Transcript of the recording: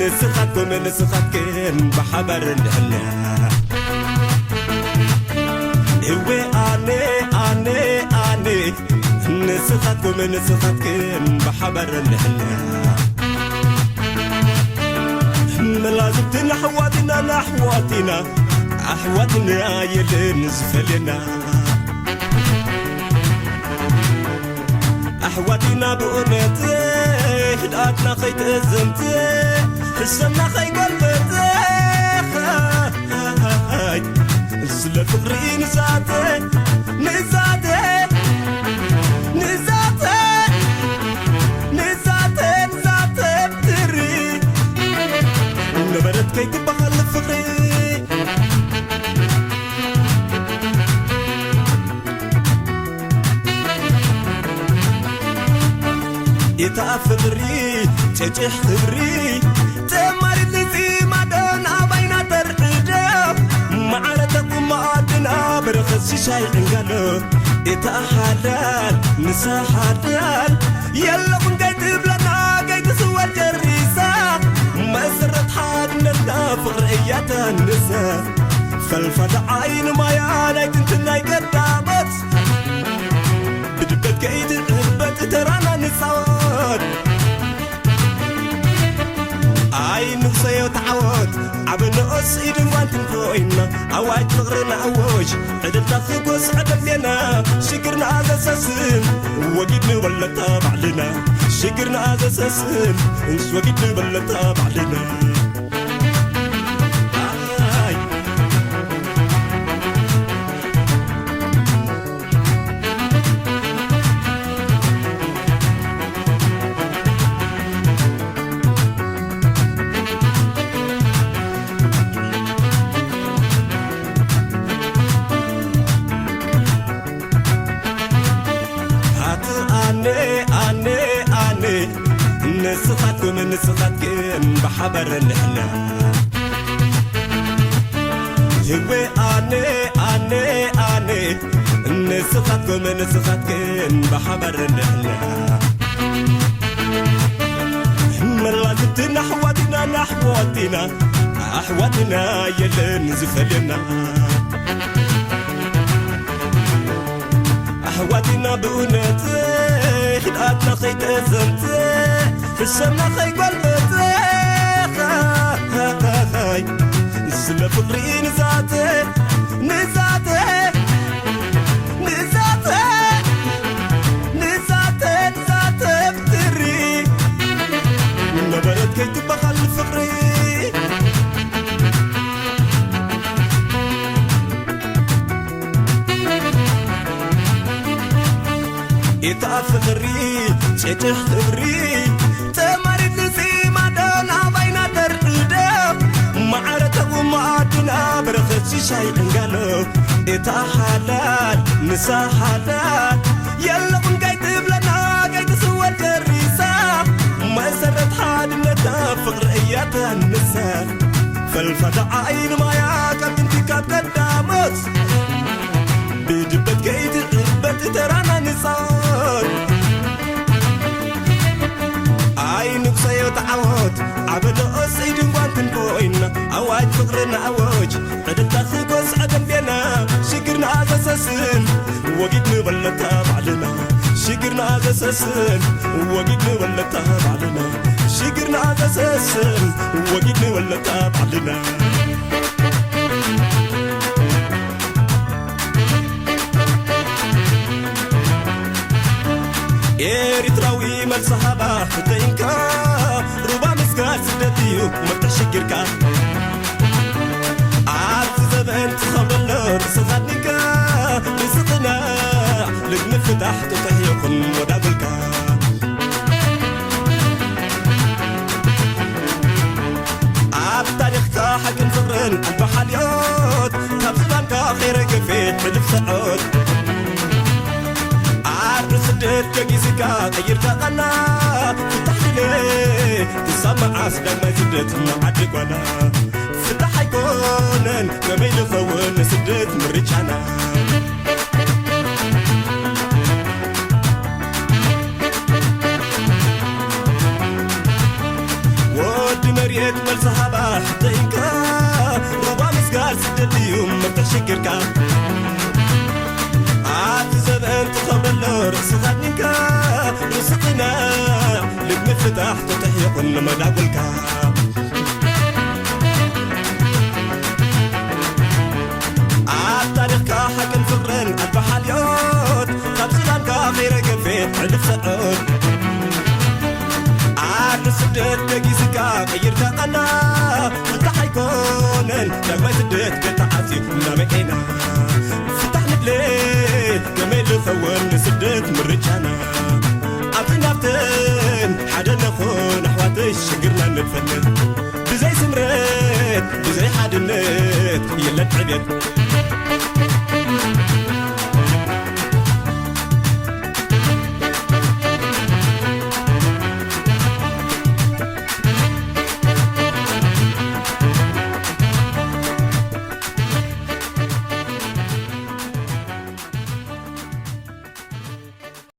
نسخكم بحبر الهلا هو أني نسخكم بحبر الهلا ملازمت نحواتنا أحواتنا يلي نزفلنا أحواتنا بقنتي هدأتنا خيط أزمتي حسنا خي قلبتي زل فقري نزاتي بتري نبرد كي تبخل فقري يتأفقري تجح خبري تمارد لزي مدن أبينا ترقجب معرتكم مقادنا برخص شاي عنقلو يتأحلال نسا حلال يلا من قيد بلنا قيد سوى جريسة مسرت حادنا فقر إياتا النسا فالفضع عين ما يالي تنتنا يقدامت بدبت قيد الهبت ترانا نصاد عين نقصي وتعود عبن أصيد وانتن فوقنا عواج فغرنا عواج عدلنا خبص عدل لنا شكرنا هذا ساسن وقيدنا ولا تابع لنا شكرنا هذا ساسن وقيدنا ولا تابع لنا نسخكم بحبر الهلا هو أني نسخكم بحبر الهلا ملازمت نحواتنا أحواتنا يلي نزفلنا أحواتنا بقنتي خدقاتنا خيط أزمتي حسنا خي قلبتي زل فقري نزاتي بتري نبرد كي تبخل فقري يتأفقري تجح خبري تمارد لسي مدن أبينا ترقدب معرتكم مقادنا برخص شاي عنقلو يتأحلال نسا حلال يلا من قيد بلنا قيد سوى الجريسة ما سرت حادنا فقر إياتا النسا فالفضع عين ما ياكا بنتي كاب قدامت بجبت قيد الغبت ترانا نصار عينك سيتعود عبد أصيد وانتن فوقنا أواج فقرنا أواج عدل تخيقوس عدم بينا شكرنا هذا ساسن وقيدنا ولا تابع لنا شكرنا هذا ساسن وقيدنا ولا تابع لنا شكرنا هذا ساسن وقيدنا ولا تابع لنا إيرتراوي مال صحابة فتينكا ربا مسكات سدتيو متشكركا عارف زبان تخبلو بسخدنكا بسخنا لقنا فتحت تحيقن ودابلكا عاب تاريخكا حكم فرن البحاليات تبزبانكا خير قفيت ملف سعود سدت كجيسكا غيرك أنا فتح لي تسمع أصلا ما سدت معدك ولا فتح يكونن كميل فون سدت مريجانا ود مريت يوم ما تشكرك عاد زمان تخبل رأس خدنك رزقنا لبن فتح تحيا كل ما دعولك عاد تاريخك حكم فقرن البحاليوت خبزلانك غير قفيت عدف سعود عاد سدت كيسك غير تقنا قلت حيكونن لما سدت كتعسي